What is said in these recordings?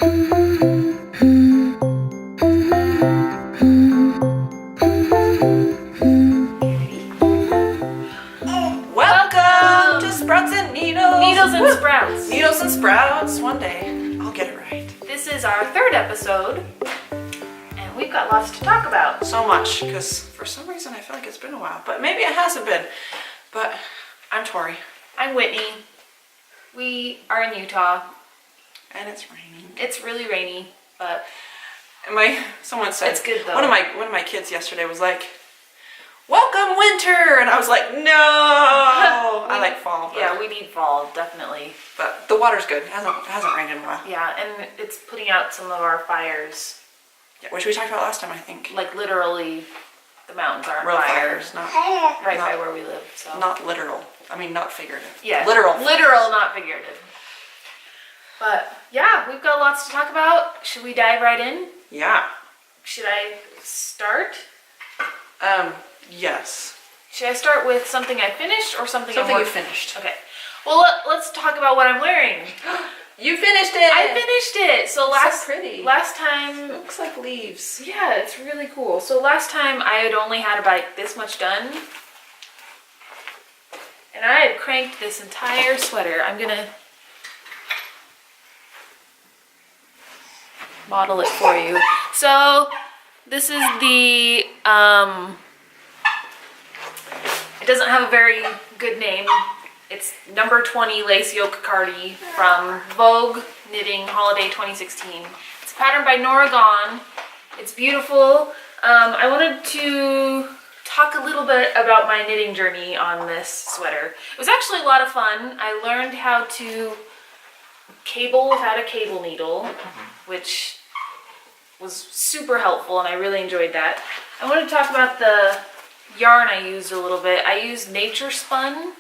Welcome to Sprouts and Needles. Needles and Sprouts. Needles and Sprouts. One day I'll get it right. This is our third episode, and we've got lots to talk about. So much, because for some reason I feel like it's been a while, but maybe it hasn't been. But I'm Tori. I'm Whitney. We are in Utah. And it's raining. It's really rainy, but someone said, it's good though. One of my kids yesterday was like, "Welcome winter," and I was like, "No." I like fall. But, yeah, we need fall definitely. But the water's good. It hasn't rained in a while. Yeah, and it's putting out some of our fires. Yeah, which we talked about last time, I think. Like literally, the mountains are on Real fire. fires, not Right not- by where we live. So not literal. I mean, not figurative. yeah, literal, not figurative. But yeah, we've got lots to talk about. Should we dive right in? Yeah. Should I start? Yes. Should I start with something I finished or something Something I'm you working? finished. Okay. Well, let's talk about what I'm wearing. You finished it. I finished it. So pretty. Last time, Looks like leaves. yeah, it's really cool. So last time I had only had about this much done, and I had cranked this entire sweater. I'm gonna model it for you. So this is the it doesn't have a very good name. It's number 20 lace yoke cardi from Vogue Knitting Holiday 2016. It's a pattern by Nora Gone. It's beautiful. I wanted to talk a little bit about my knitting journey on this sweater. It was actually a lot of fun. I learned how to cable without a cable needle, which was super helpful, and I really enjoyed that. I wanted to talk about the yarn I used a little bit. I used Nature Spun,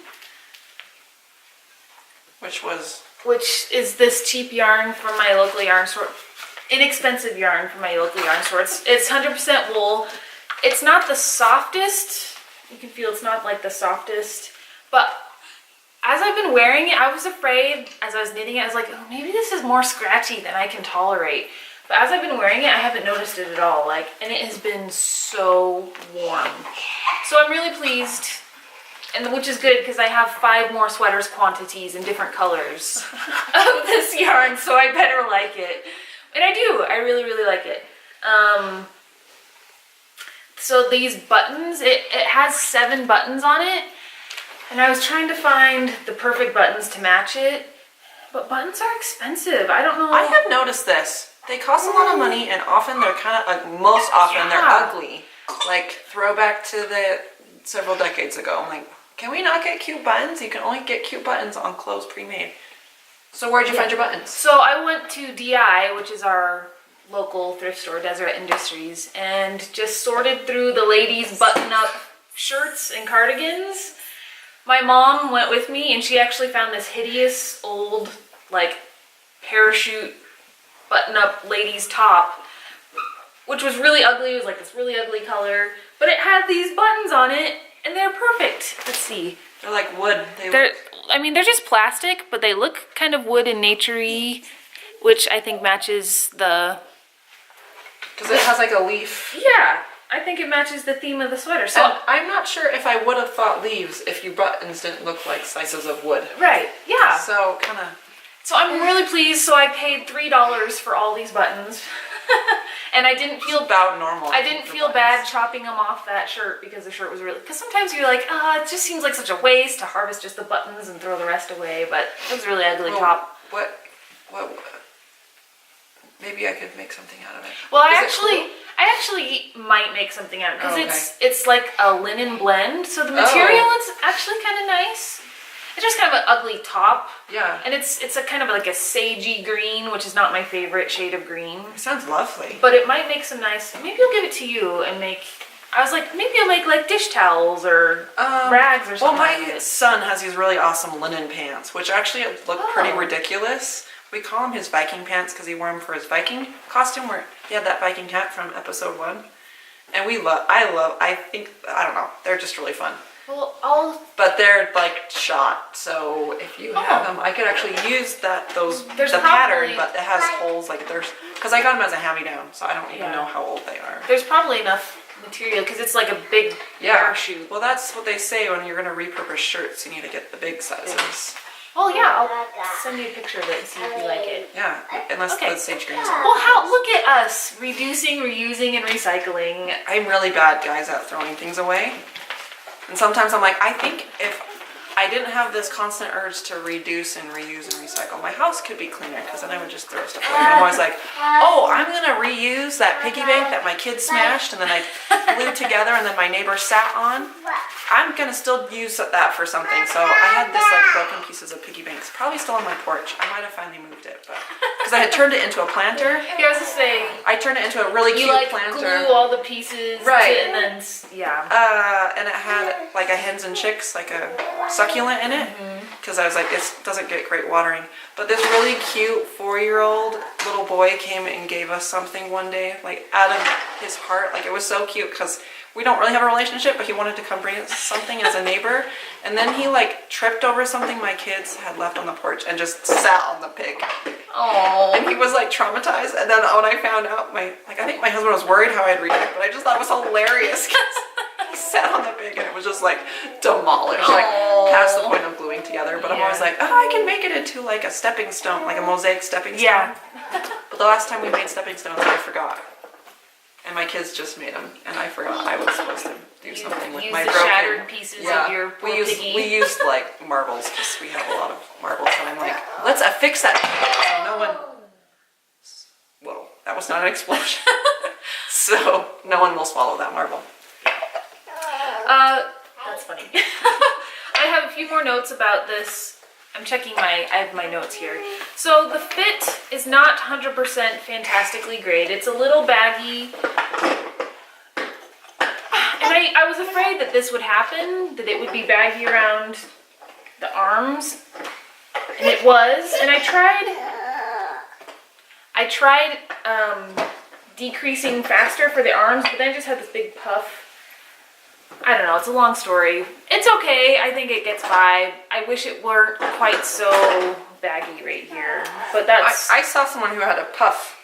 which is this cheap yarn from my local yarn store. Inexpensive yarn from my local yarn store. It's 100% wool. It's not the softest. You can feel it's not like the softest, but as I've been wearing it, I was afraid as I was knitting it, I was like, oh, maybe this is more scratchy than I can tolerate. But as I've been wearing it, I haven't noticed it at all. And it has been so warm. So I'm really pleased, and which is good because I have 5 more sweaters quantities in different colors of this yarn, so I better like it. And I do. I really, really like it. So these buttons, it has 7 buttons on it, and I was trying to find the perfect buttons to match it, but buttons are expensive. I don't know. I have noticed this. They cost a lot of money, and often they're kind of, most often they're ugly. Like throwback to the several decades ago. I'm like, can we not get cute buttons? You can only get cute buttons on clothes pre-made. So where'd you find your buttons? So I went to DI, which is our local thrift store, Deseret Industries, and just sorted through the ladies' button-up shirts and cardigans. My mom went with me, and she actually found this hideous old, like, parachute button-up ladies' top, which was really ugly. It was like this really ugly color, but it had these buttons on it, and they're perfect. Let's see. They're like wood. I mean, they're just plastic, but they look kind of wood and nature-y, which I think matches the... Because it has like a leaf. Yeah, I think it matches the theme of the sweater. So And I'm not sure if I would have thought leaves if your buttons didn't look like slices of wood. right, yeah. So kind of... So I'm really pleased. So I paid $3 for all these buttons, and I didn't feel about normal. I didn't feel bad chopping them off that shirt because the shirt was really. Because sometimes you're like, it just seems like such a waste to harvest just the buttons and throw the rest away. But it was a really ugly top. What? Maybe I could make something out of it. Well, I actually might make something out of it because it's like a linen blend. So the material is actually kind of nice. It's just kind of an ugly top. Yeah. And it's a kind of like a sagey green, which is not my favorite shade of green. It sounds lovely. But it might make some nice, maybe I'll give it to you and make, I was like, maybe I'll make like dish towels or rags or something. Well, my son has these really awesome linen pants, which actually look pretty ridiculous. We call them his Viking pants because he wore them for his Viking costume where he had that Viking hat from episode 1. And I don't know, they're just really fun. Well, But they're like shot, so if you have them, I could actually use There's the pattern, probably- but it has holes like because I got them as a hand-me-down, so I don't even Yeah. know how old they are. there's probably enough material because it's like a big parachute. Well, that's what they say when you're gonna repurpose shirts. You need to get the big sizes. Oh yeah, I'll send you a picture of it and see if you like it. Yeah, unless Okay. the sage greens. Well, look at us reducing, reusing, and recycling. I'm really bad, guys, at throwing things away. And sometimes I'm like, I think if I didn't have this constant urge to reduce and reuse and recycle, my house could be cleaner because then I would just throw stuff away. And I'm always like, oh, I'm gonna reuse that piggy bank that my kids smashed and then I glued together and then my neighbor sat on. I'm gonna still use that for something. So I had this like broken pieces of piggy banks, probably still on my porch. I might have finally moved it, but because I had turned it into a planter. Yeah, I was just saying, I turned it into a really you cute like planter. glue all the pieces, Right. and then yeah. And it had like a hens and chicks, like a succulent in it, because I was like, it doesn't get great watering. But this really cute 4-year-old little boy came and gave us something one day, like out of his heart. Like it was so cute because we don't really have a relationship, but he wanted to come bring us something as a neighbor. And then he like tripped over something my kids had left on the porch and just sat on the pig. Oh. And he was like traumatized. And then when I found out, I think my husband was worried how I'd react, but I just thought it was hilarious because he sat on the pig and it was just like demolished, like past the point of gluing together. But I'm always like, oh, I can make it into like a stepping stone, like a mosaic stepping stone. Yeah. But the last time we made stepping stones, I forgot. And my kids just made them, and I forgot I was supposed to do something with my the broken. shattered pieces of your poor piggy. We used like marbles because we have a lot of marbles, and I'm like, let's affix that. So no one. Whoa, that was not an explosion. So no one will swallow that marble. That's funny. I have a few more notes about this. I'm checking I have my notes here. So the fit is not 100% fantastically great. It's a little baggy. And I was afraid that this would happen, that it would be baggy around the arms. And it was. And I tried decreasing faster for the arms, but then I just had this big puff. I don't know, it's a long story. It's okay, I think it gets by. I wish it weren't quite so baggy right here, but that's... I saw someone who had a puff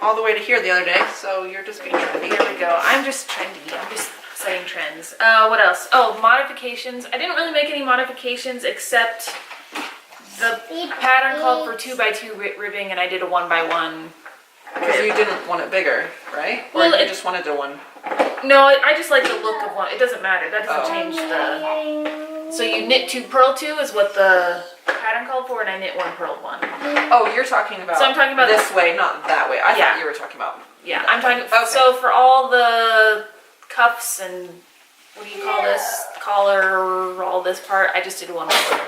all the way to here the other day, so you're just being trendy. There we go. I'm just trendy. I'm just setting trends. What else? Oh, modifications. I didn't really make any modifications except the pattern called for 2x2 ribbing, and I did a 1x1. Because you didn't want it bigger, right? Or Well, you just wanted a one? No, I just like the look of one. It doesn't matter. That doesn't change the... So you knit 2, purl 2 is what the pattern called for, and I knit 1, purled 1. Oh, you're talking about, So I'm talking about this way, not that way. I Yeah. thought you were talking about... Yeah, I'm talking... Okay. So for all the cuffs and... What do you call this? Collar, all this part, I just did 1 purl.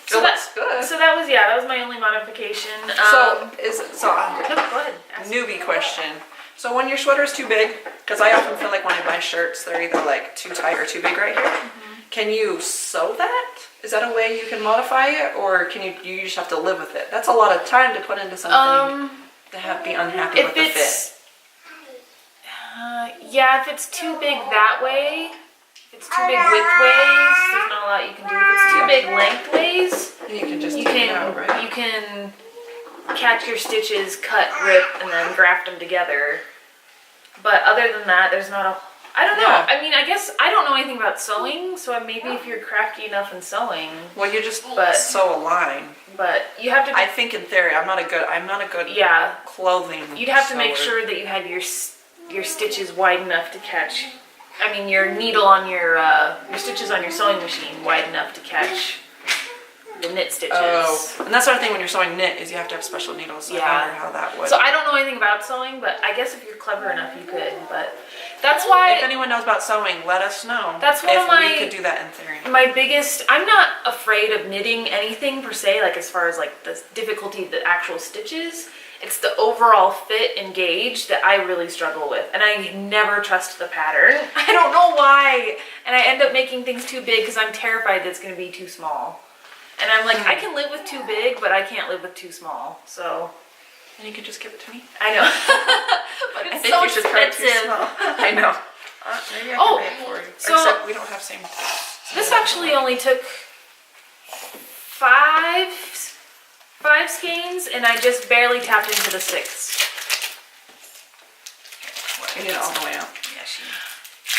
So that's good. So that was my only modification. No, go ahead. Ask. newbie question. So when your sweater is too big, because I often feel like when I buy shirts, they're either like too tight or too big right here. Can you sew that? Is that a way you can modify it, or can you just have to live with it? That's a lot of time to put into something to be unhappy with the fit. Yeah, if it's too big that way, if it's too big widthways, there's not a lot you can do. If it's too big lengthways, You can just you take it out, right? you can catch your stitches, cut, rip, and then graft them together. But other than that, there's not a... I don't know. Yeah. I mean, I guess I don't know anything about sewing, so maybe if you're crafty enough in sewing, Well, you just But- sew a line. but you have to... I think in theory, I'm not a good yeah, clothing you'd have to make sewer. sure that you had your stitches wide enough to catch... I mean, your needle on your stitches on your sewing machine wide enough to catch the knit stitches. Oh, and that's the other thing when you're sewing knit is you have to have special needles. So Yeah. I wonder how that would. So I don't know anything about sewing, but I guess if you're clever enough, you could. But that's why if anyone knows about sewing, let us know. That's one if of my- we could do that in theory. my biggest... I'm not afraid of knitting anything per se, like as far as like the difficulty of the actual stitches. It's the overall fit and gauge that I really struggle with. And I never trust the pattern. I don't know why. And I end up making things too big because I'm terrified that it's going to be too small. And I'm like, I can live with too big, but I can't live with too small. So... And you could just give it to me. I know. But I it's think so you should try it too expensive. small. I know. Maybe I can Oh, read it for you. so- Except we don't have same. This actually only took five skeins, and I just barely tapped into the 6th. You need it all the way out. Yeah,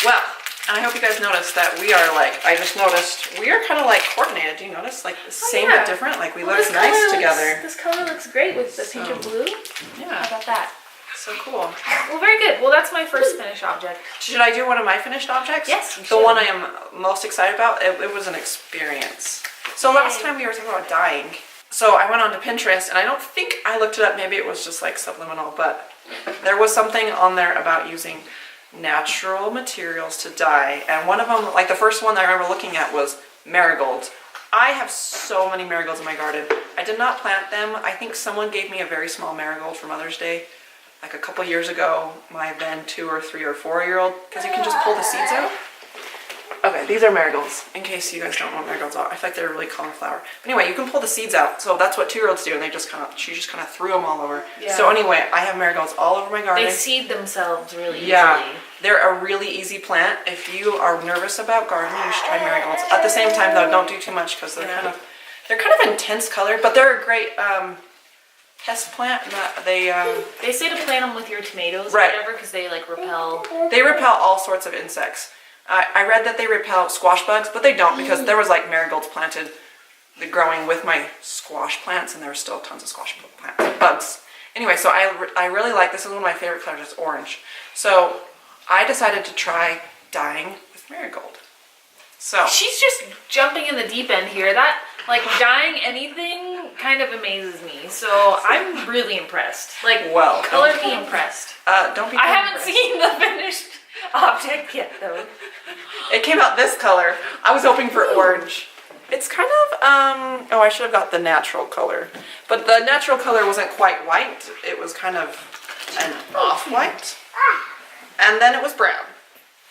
Well, and I hope you guys noticed that we are like, I just noticed, we are kind of like coordinated. Do you notice? Like, same yeah. but different. Like, we Well, look this nice color together. This color looks great with the pink and blue. How Yeah, about that? so cool. Well, very good. Well, that's my first finished object. Should I do one of my finished objects? Yes, you The should. one I am most excited about, it was an experience. So last time we were talking about dyeing. So I went onto Pinterest, and I don't think I looked it up. Maybe it was just like subliminal, but there was something on there about using natural materials to dye. And one of them, like the first one that I remember looking at was marigolds. I have so many marigolds in my garden. I did not plant them. I think someone gave me a very small marigold for Mother's Day, like a couple years ago, my then 2 or 3 or 4-year-old, because you can just pull the seeds out. Okay, these are marigolds, in case you guys don't know what marigolds are. I feel like they're a really common flower. But anyway, you can pull the seeds out, so that's what 2-year-olds do, and she just kind of threw them all over. Yeah. So anyway, I have marigolds all over my garden. They seed themselves really easily. Yeah, they're a really easy plant. If you are nervous about gardening, you should try marigolds. At the same time, though, don't do too much because they're kind of intense colored, but they're a great pest plant. They say to plant them with your tomatoes Right. or whatever because they like repel. They repel all sorts of insects. I read that they repel squash bugs, but they don't because there was like marigolds planted growing with my squash plants, and there were still tons of squash bugs. Anyway, so I really like, this is one of my favorite colors, it's orange. So I decided to try dyeing with marigold. So She's just jumping in the deep end here. That, like, dyeing anything kind of amazes me. So I'm really impressed. Like, Well, color me impressed. don't be. I haven't impressed. seen the finished object yet, though. It came out this color. I was hoping for orange. It's kind of, oh, I should have got the natural color. But the natural color wasn't quite white. It was kind of an off-white. And then it was brown.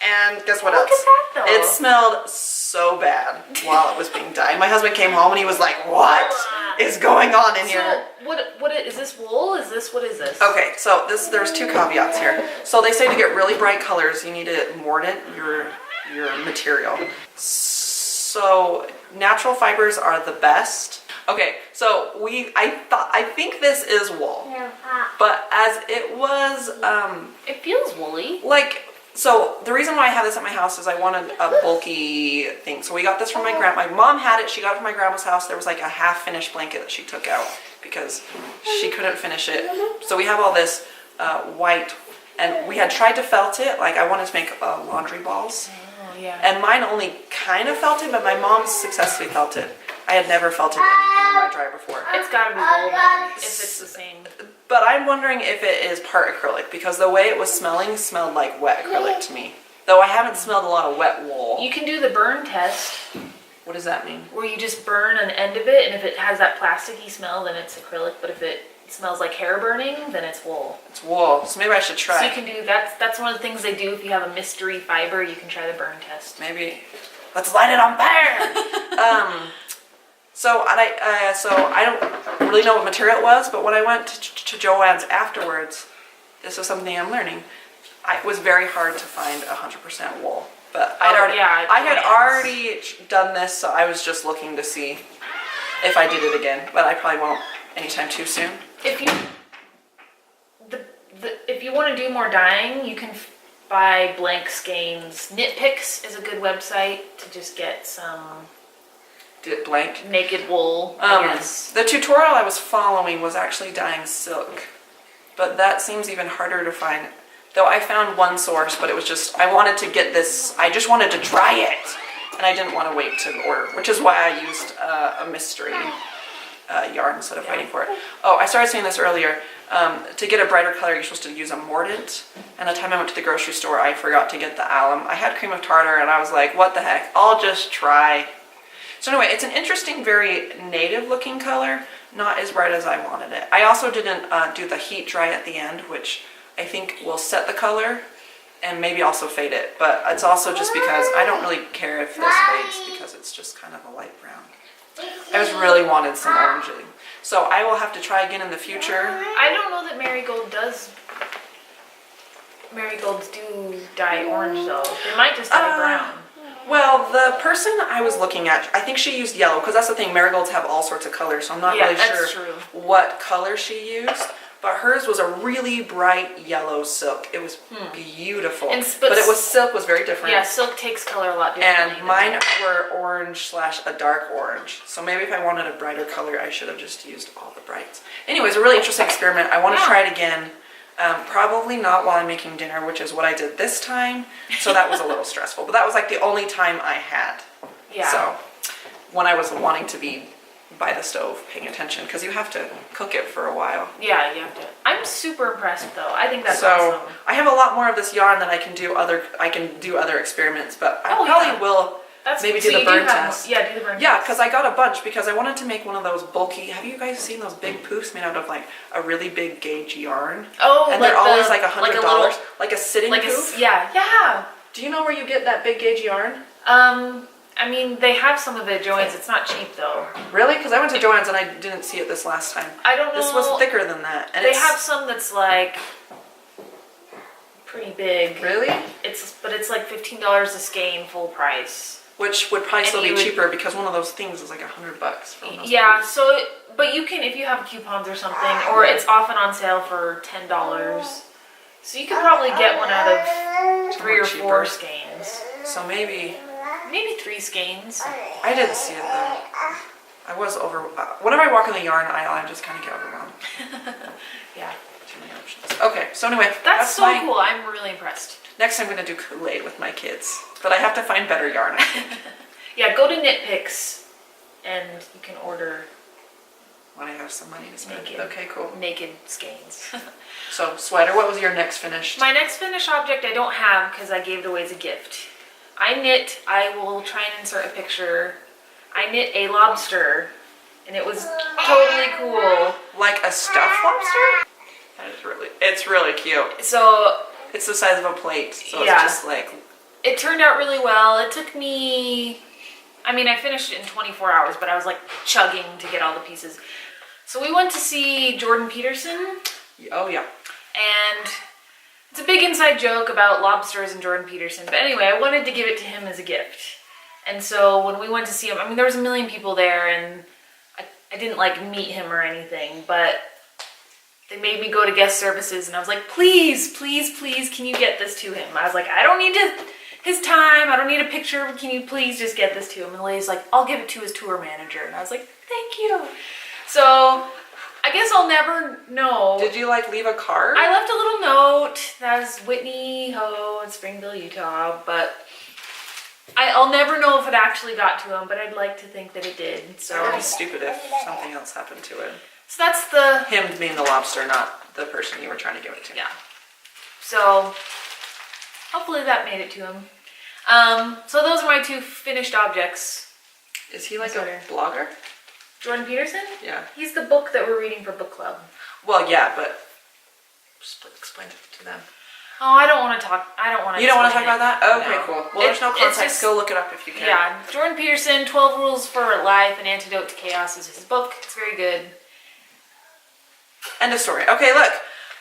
And guess what else? Look at that, though. It smelled so bad while it was being dyed. My husband came home and he was like, what is going on in here? So, what is this wool? What is this? Okay, so there's 2 caveats here. So they say to get really bright colors, you need to mordant your material. So natural fibers are the best. Okay, so I think this is wool, but as it was, It feels woolly. like, so the reason why I have this at my house is I wanted a bulky thing. So we got this from my grandma. My mom had it. She got it from my grandma's house. There was like a half-finished blanket that she took out because she couldn't finish it. So we have all this white, and we had tried to felt it. Like I wanted to make laundry balls. Oh, yeah. And mine only kind of felt it, but my mom successfully felt it. I had never felt it anything in my dryer before. It's gotta be wool then, if it's the same. But I'm wondering if it is part acrylic, because the way it was smelling smelled like wet acrylic to me. Though I haven't smelled a lot of wet wool. You can do the burn test, What does that mean? where you just burn an end of it, and if it has that plasticky smell, then it's acrylic. But if it smells like hair burning, then it's wool. It's wool, so maybe I should try. So you can do that's one of the things they do if you have a mystery fiber. You can try the burn test. Maybe. Let's light it on fire! So I don't really know what material it was, but when I went to Joann's afterwards, this was something I'm learning. It was very hard to find 100% wool. But I had already done this, so I was just looking to see if I did it again. But I probably won't anytime too soon. If you want to do more dyeing, you can buy blank skeins. Knitpicks is a good website to just get some Did it blank? naked wool. I guess. The tutorial I was following was actually dyeing silk, but that seems even harder to find. Though I found one source, but it was just, I wanted to get this, I just wanted to try it, and I didn't want to wait to order, which is why I used a mystery yarn instead of waiting for it. Oh, I started saying this earlier. To get a brighter color, you're supposed to use a mordant. And the time I went to the grocery store, I forgot to get the alum. I had cream of tartar, and I was like, what the heck? I'll just try. So anyway, it's an interesting, very native looking color, not as bright as I wanted it. I also didn't do the heat dry at the end, which I think will set the color and maybe also fade it. But it's also just because I don't really care if this fades because it's just kind of a light brown. I just really wanted some oranging. So I will have to try again in the future. I don't know that marigold does marigolds do dye orange though. They might just dye brown. Well, the person I was looking at, I think she used yellow, because that's the thing, marigolds have all sorts of colors, so I'm not really sure what color she used. But hers was a really bright yellow silk. It was beautiful. But it was silk was very different. Yeah, silk takes color a lot differently. And mine were orange / a dark orange. So maybe if I wanted a brighter color, I should have just used all the brights. Anyways, a really interesting experiment. I want to try it again. Probably not while I'm making dinner, which is what I did this time. So that was a little stressful. But that was like the only time I had. Yeah. So when I was wanting to be by the stove paying attention, because you have to cook it for a while. Yeah, you have to. I'm super impressed though. I think that's so awesome. I have a lot more of this yarn that I can do other experiments, but I probably will maybe do the burn test. Yeah, do the burn test. Yeah, because I got a bunch because I wanted to make one of those bulky. Have you guys seen those big poofs made out of like a really big gauge yarn? Oh, and they're always like $100, like a sitting like poof. Yeah. Do you know where you get that big gauge yarn? I mean, they have some of it at Joann's. It's not cheap though. Really? Because I went to Joann's and I didn't see it this last time. I don't know. This was thicker than that. And they have some that's like pretty big. Really? But it's like $15 a skein, full price. Which would probably still be cheaper because one of those things is like $100 from those Yeah, poofs. so but you can, if you have coupons or something, or it's often on sale for $10. So you could probably get one out of 3 or 4 skeins. So maybe 3 skeins. I didn't see it though. I was whenever I walk in the yarn aisle, I just kind of get overwhelmed. Yeah. Too many options. Okay, so anyway. That's so cool. I'm really impressed. Next I'm going to do Kool-Aid with my kids. But I have to find better yarn, I think. Yeah, go to Knit Picks and you can order when I have some money to spend. Okay, cool. Naked skeins. So, sweater, what was your next finished? My next finished object I don't have because I gave it away as a gift. I will try and insert a picture. I knit a lobster and it was totally cool. Like a stuffed lobster? It's really cute. So it's the size of a plate, so yeah, it's just like... It turned out really well. It took me... I mean, I finished it in 24 hours, but I was like chugging to get all the pieces. So we went to see Jordan Peterson. Oh, yeah. And it's a big inside joke about lobsters and Jordan Peterson. But anyway, I wanted to give it to him as a gift. And so when we went to see him, I mean, there was a million people there, and I didn't like meet him or anything, but they made me go to guest services, and I was like, please, please, please, can you get this to him? I was like, I don't need his time, I don't need a picture, but can you please just get this to him? And the lady's like, I'll give it to his tour manager. And I was like, thank you. So I guess I'll never know. Did you like leave a card? I left a little note. That was Whitney Ho in Springville, Utah, but I'll never know if it actually got to him, but I'd like to think that it did. So it would be stupid if something else happened to it. So that's the... Him being the lobster, not the person you were trying to give it to. Yeah. So hopefully that made it to him. So those are my 2 finished objects. Is he like a blogger? Jordan Peterson? Yeah. He's the book that we're reading for book club. Well, yeah, but just explain it to them. Oh, I don't want to talk. You don't want to talk about that? Okay, no. Cool. Well, there's no context. Go look it up if you can. Yeah, Jordan Peterson, 12 Rules for Life, An Antidote to Chaos is his book. It's very good. End of story. Okay, look.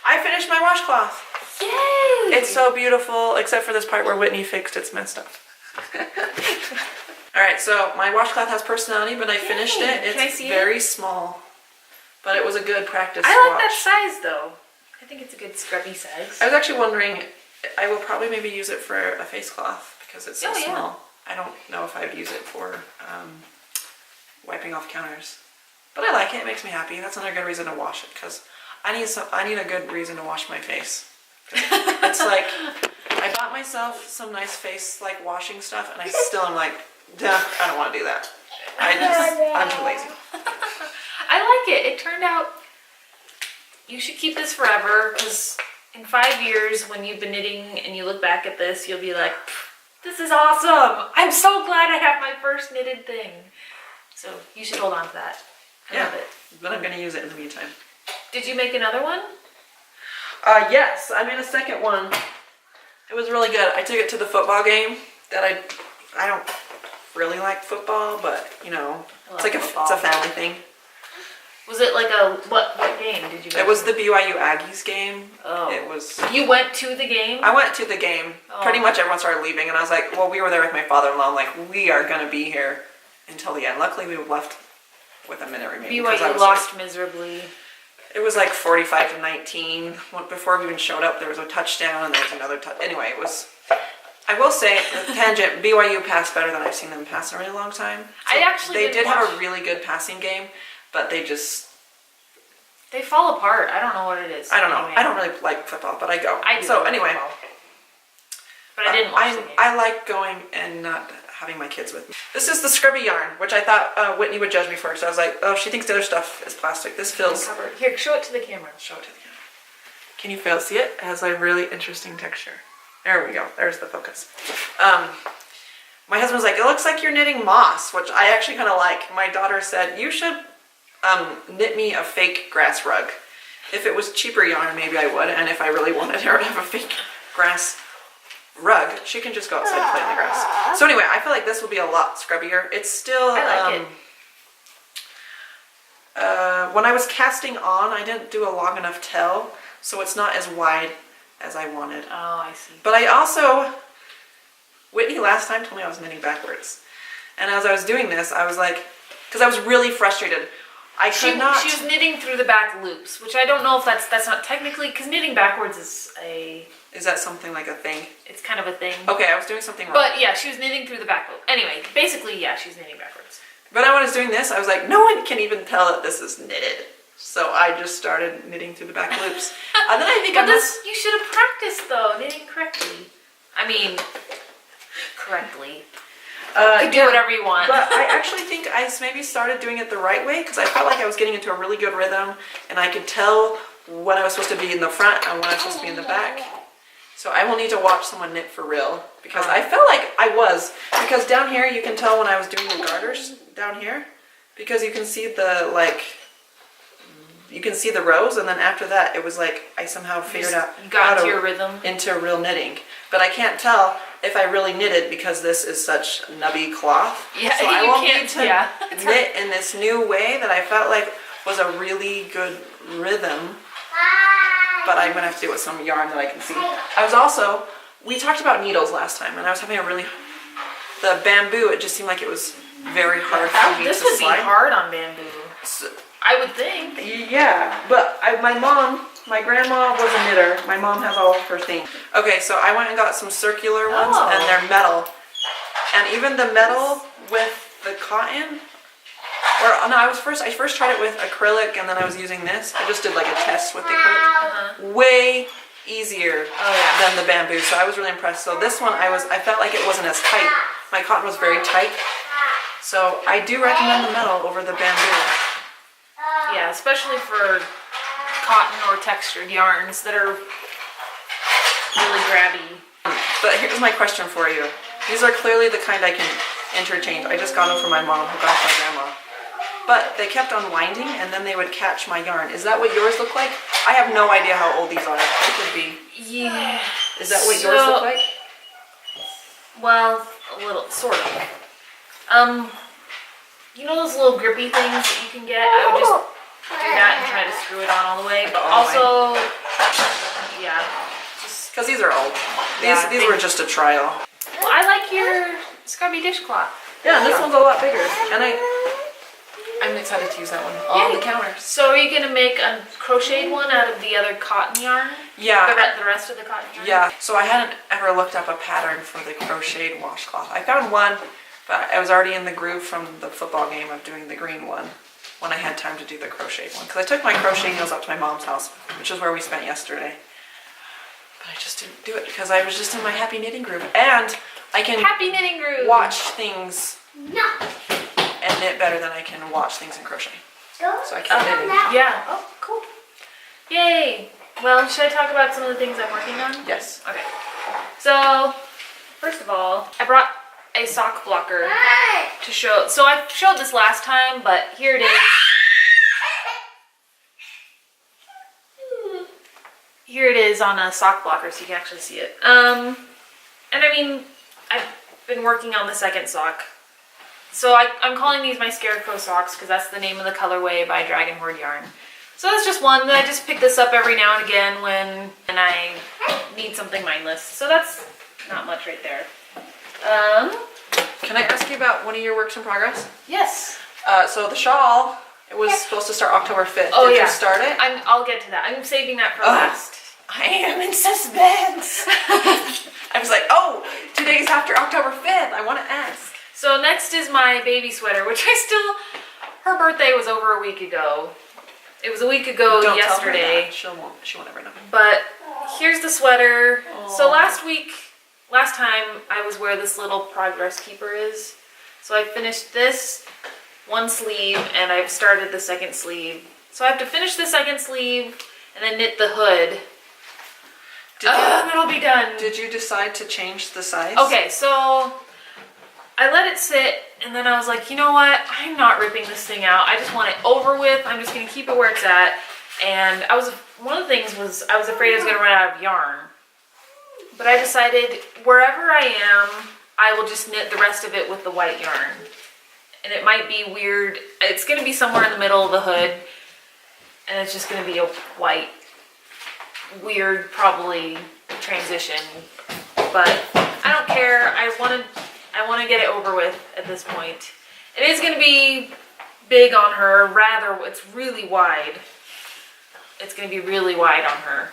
I finished my washcloth. Yay! It's so beautiful, except for this part where Whitney fixed it's messed up. All right, so my washcloth has personality, but I finished it. It's very small, but it was a good practice I like wash. that size, though. I think it's a good scrubby size. I was actually wondering, I will probably maybe use it for a face cloth because it's so small. I don't know if I would use it for wiping off counters, but I like it. It makes me happy. That's another good reason to wash it because I need a good reason to wash my face. It's like I bought myself some nice face like washing stuff, and I still am like, duh, I don't want to do that. I'm too lazy. I like it. It turned out. You should keep this forever because in 5 years when you've been knitting and you look back at this, you'll be like, this is awesome. I'm so glad I have my first knitted thing. So you should hold on to that. I love it. But I'm going to use it in the meantime. Did you make another one? Yes, I made a second one. It was really good. I took it to the football game that I don't really like football, but you know, it's like it's a family thing. Was it like what game did you go It was to? the BYU Aggies game. Oh. It was. You went to the game? I went to the game. Oh. Pretty much everyone started leaving, and I was like, well, we were there with my father-in-law. I'm like, we are going to be here until the end. Luckily, we left with a minute remaining. BYU lost miserably. It was like 45-19. Before we even showed up, there was a touchdown, and there was another touch. Anyway, it was... I will say, tangent, BYU passed better than I've seen them pass in a really long time. So they did have a really good passing game, but they just... They fall apart. I don't know what it is. I don't know. Anyway. I don't really like football, but I go. I do. So anyway... Football. But I didn't watch the game. I like going and not having my kids with me. This is the scrubby yarn, which I thought Whitney would judge me for. So I was like, oh, she thinks the other stuff is plastic. This feels... Here, show it to the camera. Show it to the camera. Can you see it? It has a really interesting texture. There we go. There's the focus. My husband was like, it looks like you're knitting moss, which I actually kind of like. My daughter said, you should knit me a fake grass rug. If it was cheaper yarn, maybe I would. And if I really wanted her to have a fake grass rug, she can just go outside and play in the grass. So anyway, I feel like this will be a lot scrubbier. It's still... I like it. When I was casting on, I didn't do a long enough tail, so it's not as wide as I wanted. Oh, I see. But I also... Whitney last time told me I was knitting backwards. And as I was doing this, I was like... Because I was really frustrated. She was knitting through the back loops, which I don't know if that's not technically... Because knitting backwards is a... Is that something like a thing? It's kind of a thing. Okay, I was doing something wrong. But yeah, she was knitting through the back loop. Anyway, basically, yeah, she's knitting backwards. But when I was doing this, I was like, no one can even tell that this is knitted. So I just started knitting through the back loops. And then I think you should have practiced though, knitting correctly. I mean, correctly. You can do whatever you want. But I actually think I maybe started doing it the right way because I felt like I was getting into a really good rhythm and I could tell when I was supposed to be in the front and when I was supposed to be in the back. So I will need to watch someone knit for real because I felt like I was. Because down here you can tell when I was doing the garters down here because you can see the you can see the rows and then after that it was like I somehow figured out you got into your rhythm into real knitting. But I can't tell if I really knitted because this is such nubby cloth. Yeah, so I won't need to knit in this new way that I felt like was a really good rhythm. But I'm gonna have to do it with some yarn that I can see. We talked about needles last time and I was having the bamboo, it just seemed like it was very hard for me to slide. This would be hard on bamboo. So, I would think. Yeah, but my grandma was a knitter. My mom has all of her things. Okay, so I went and got some circular ones and they're metal. And even the metal with the cotton, I first tried it with acrylic and then I was using this. I just did like a test with the acrylic. Way easier than the bamboo, so I was really impressed. So this one, I felt like it wasn't as tight. My cotton was very tight. So I do recommend the metal over the bamboo. Yeah, especially for cotton or textured yarns that are really grabby. But here's my question for you. These are clearly the kind I can interchange. I just got them from my mom who got my grandma. But they kept unwinding and then they would catch my yarn. Is that what yours look like? I have no idea how old these are. They could be. Yeah. Is that what yours look like? Well, a little, sort of. You know those little grippy things that you can get? I would just do that and try to screw it on all the way. But also, yeah. Just because these are old. These were just a trial. Well, I like your scrubby dishcloth. Yeah, this one's a lot bigger. And I'm excited to use that one on the counter. So are you going to make a crocheted one out of the other cotton yarn? Yeah. The rest of the cotton yarn? Yeah. So I hadn't ever looked up a pattern for the crocheted washcloth. I found one, but I was already in the groove from the football game of doing the green one when I had time to do the crocheted one. Because I took my crochet needles up to my mom's house, which is where we spent yesterday. But I just didn't do it because I was just in my happy knitting groove. And I can happy knitting groove. Watch things and knit better than I can watch things in crochet. So I keep knitting. Yeah. Oh, cool. Yay. Well, should I talk about some of the things I'm working on? Yes. Okay. So, first of all, I brought a sock blocker to show. So I showed this last time, but here it is. Here it is on a sock blocker, so you can actually see it. And I mean, I've been working on the second sock So I'm calling these my Scarecrow socks because that's the name of the colorway by Dragon Horde Yarn. So that's just one. I just pick this up every now and again when I need something mindless. So that's not much right there. Can I ask you about one of your works in progress? Yes. So the shawl, it was supposed to start October 5th. Oh, Did yeah. you start it? I'll get to that. I'm saving that for last. I am in suspense. I was like, oh, 2 days after October 5th. I want to ask. So next is my baby sweater, which her birthday was over a week ago. It was a week ago Don't yesterday. Tell her that. She won't ever know. But here's the sweater. Aww. So last time I was where this little progress keeper is. So I finished this one sleeve and I've started the second sleeve. So I have to finish the second sleeve and then knit the hood. It'll be done. Did you decide to change the size? Okay, so I let it sit and then I was like, you know what? I'm not ripping this thing out. I just want it over with. I'm just going to keep it where it's at. And one of the things was I was afraid I was going to run out of yarn. But I decided wherever I am, I will just knit the rest of it with the white yarn. And it might be weird. It's going to be somewhere in the middle of the hood. And it's just going to be a white, weird, probably transition. But I don't care. I want to get it over with at this point. It is going to be big on her. Rather, it's really wide. It's going to be really wide on her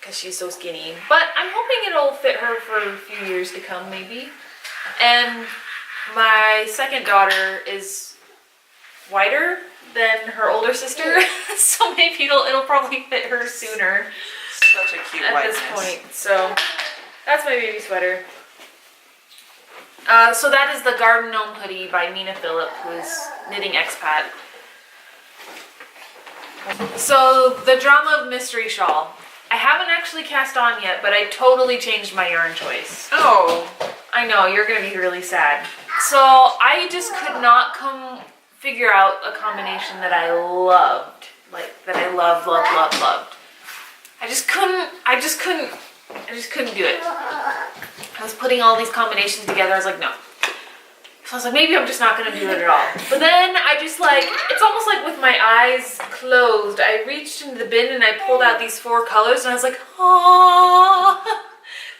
because she's so skinny. But I'm hoping it'll fit her for a few years to come, maybe. And my second daughter is wider than her older sister, so maybe it'll probably fit her sooner. Such a cute at whiteness. this point. So that's my baby sweater. So that is the Garden Gnome hoodie by Mina Phillip, who is knitting expat. So the Drama of Mystery shawl. I haven't actually cast on yet, but I totally changed my yarn choice. Oh. I know, you're gonna be really sad. So I just could not figure out a combination that I loved. Like, that I loved. I just couldn't do it. I was putting all these combinations together, I was like, no. So I was like, maybe I'm just not gonna do it at all. But then I just it's almost like with my eyes closed, I reached into the bin and I pulled out these 4 colors and I was like, oh,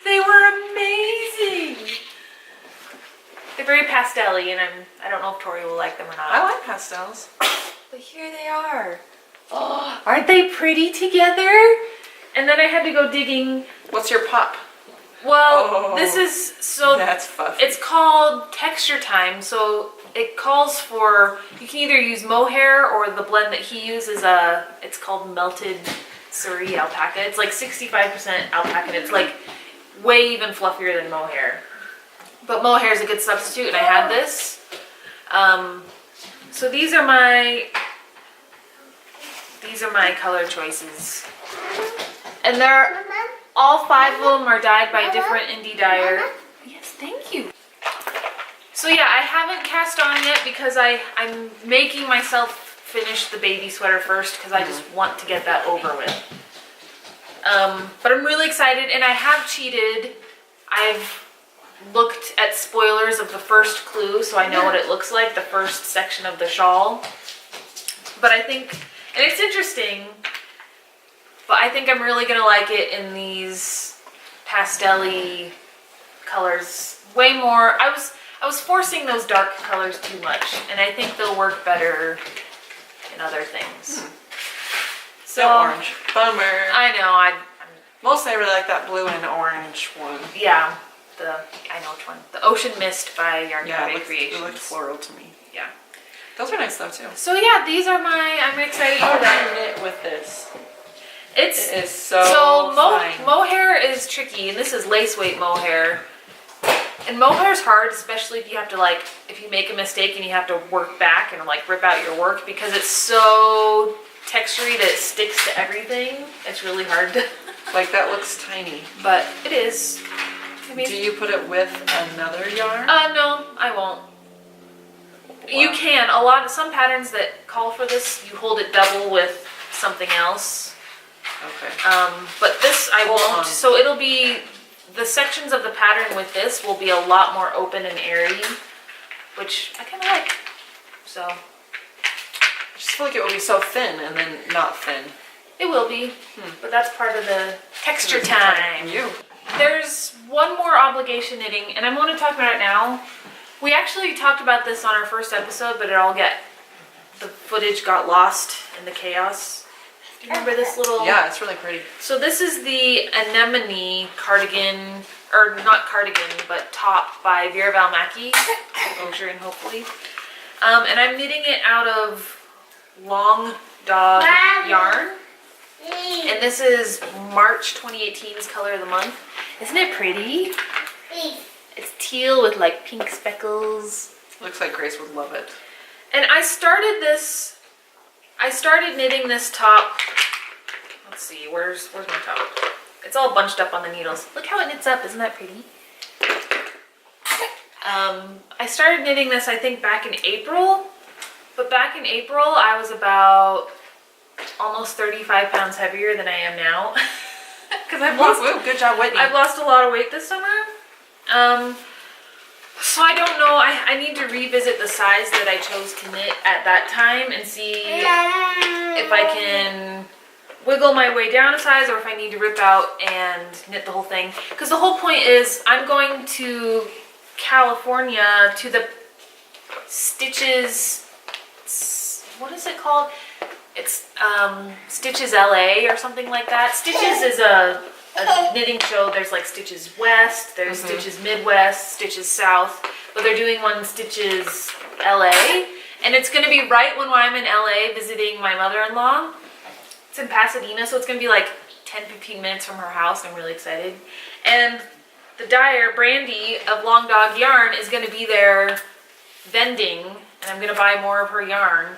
they were amazing. They're very pastel-y and I don't know if Tori will like them or not. I like pastels. But here they are. Oh, aren't they pretty together? And then I had to go digging. What's your pop? Well, this is, so that's fluffy. It's called Texture Time, so it calls for, you can either use mohair or the blend that he uses, it's called Melted Surrey Alpaca. It's like 65% alpaca, and it's like way even fluffier than mohair. But mohair is a good substitute, and I had this. So these are my color choices. And they're, all 5 of them are dyed by a different indie dyer. Yes, thank you. So yeah, I haven't cast on yet because I'm making myself finish the baby sweater first because I just want to get that over with. But I'm really excited and I have cheated. I've looked at spoilers of the first clue so I know what it looks like, the first section of the shawl. But I think, and it's interesting, but I think I'm really gonna like it in these pastel-y colors way more. I was forcing those dark colors too much, and I think they'll work better in other things. So no orange. Bummer. I know. Mostly I really like that blue and orange one. Yeah. I know which one. The Ocean Mist by Yarn Creations. It looked floral to me. Yeah. Those are nice though too. So yeah, these are I'm excited How for do them. I knit with this? It is so fine. Mohair is tricky, and this is lace weight mohair. And mohair is hard, especially if you have to if you make a mistake and you have to work back and rip out your work because it's so textury that it sticks to everything. It's really hard to. That looks tiny. But it is. I mean, do you put it with another yarn? No, I won't. Wow. You can. Some patterns that call for this, you hold it double with something else. Okay. But this I won't. On. So it'll be, the sections of the pattern with this will be a lot more open and airy. which I kind of like. So I just feel like it would be so thin and then not thin. it will be, but that's part of the texture time. There's one more obligation knitting, and I'm going to talk about it now. We actually talked about this on our first episode, but the footage got lost in the chaos. Do you remember this little? Yeah, it's really pretty. So this is the anemone cardigan, or not cardigan, but top by Vera Valmaki, Ocean, hopefully. And I'm knitting it out of Long Dog yarn. And this is March 2018's color of the month. Isn't it pretty? It's teal with like pink speckles. Looks like Grace would love it. And I started knitting this top. Let's see, where's my top? It's all bunched up on the needles. Look how it knits up, isn't that pretty? I started knitting this, I think, back in April. But back in April, I was about almost 35 pounds heavier than I am now. Because good job, Whitney. I've lost a lot of weight this summer. So I don't know, I need to revisit the size that I chose to knit at that time and see if I can wiggle my way down a size or if I need to rip out and knit the whole thing. Because the whole point is I'm going to California to the Stitches, what is it called? It's Stitches LA or something like that. Stitches is a knitting show. There's like Stitches West, there's Stitches Midwest, Stitches South, but they're doing one Stitches LA, and it's going to be right when I'm in LA visiting my mother-in-law. It's in Pasadena, so it's going to be like 10-15 minutes from her house. I'm really excited. And the dyer, Brandy of Long Dog Yarn, is going to be there vending, and I'm going to buy more of her yarn.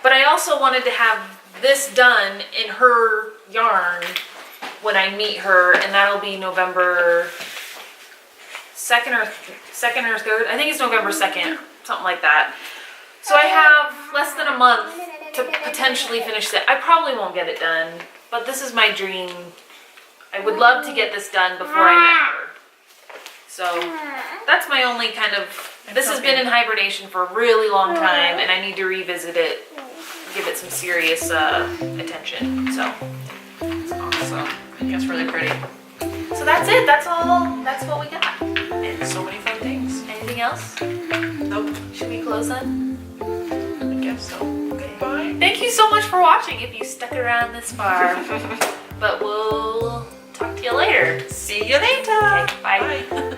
But I also wanted to have this done in her yarn when I meet her, and that'll be November 2nd or 3rd. I think it's November 2nd, something like that. So I have less than a month to potentially finish it. I probably won't get it done, but this is my dream. I would love to get this done before I met her. So that's my only kind of, this has been in hibernation for a really long time, and I need to revisit it, give it some serious attention. So It's awesome. I think it's really pretty. So that's it. That's all. That's what we got. And so many fun things. Anything else? Nope. Should we close then? I guess so. Goodbye. Thank you so much for watching if you stuck around this far. But we'll talk to you later. See you later. Okay, bye.